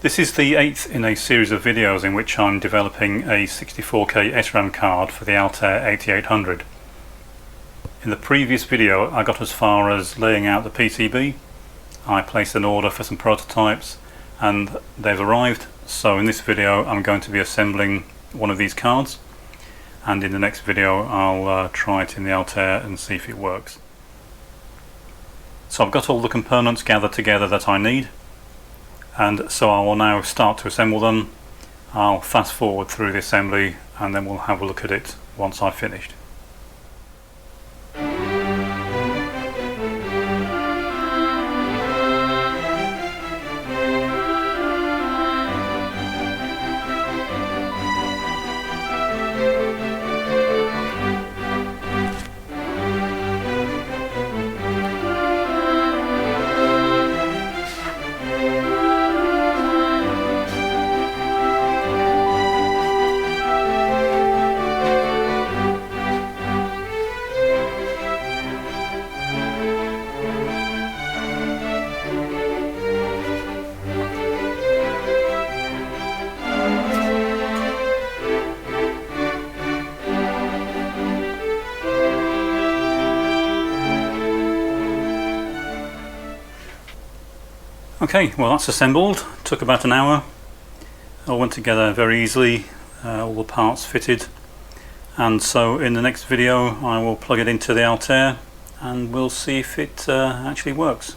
This is the 8th in a series of videos in which I'm developing a 64k SRAM card for the Altair 8800. In the previous video I got as far as laying out the PCB. I placed an order for some prototypes and they've arrived, so in this video I'm going to be assembling one of these cards, and in the next video I'll try it in the Altair and see if it works. So I've got all the components gathered together that I need, and so I will now start to assemble them. I'll fast forward through the assembly and then we'll have a look at it once I've finished. Okay, well that's assembled. Took about an hour. All went together very easily, all the parts fitted, and so in the next video I will plug it into the Altair and we'll see if it actually works.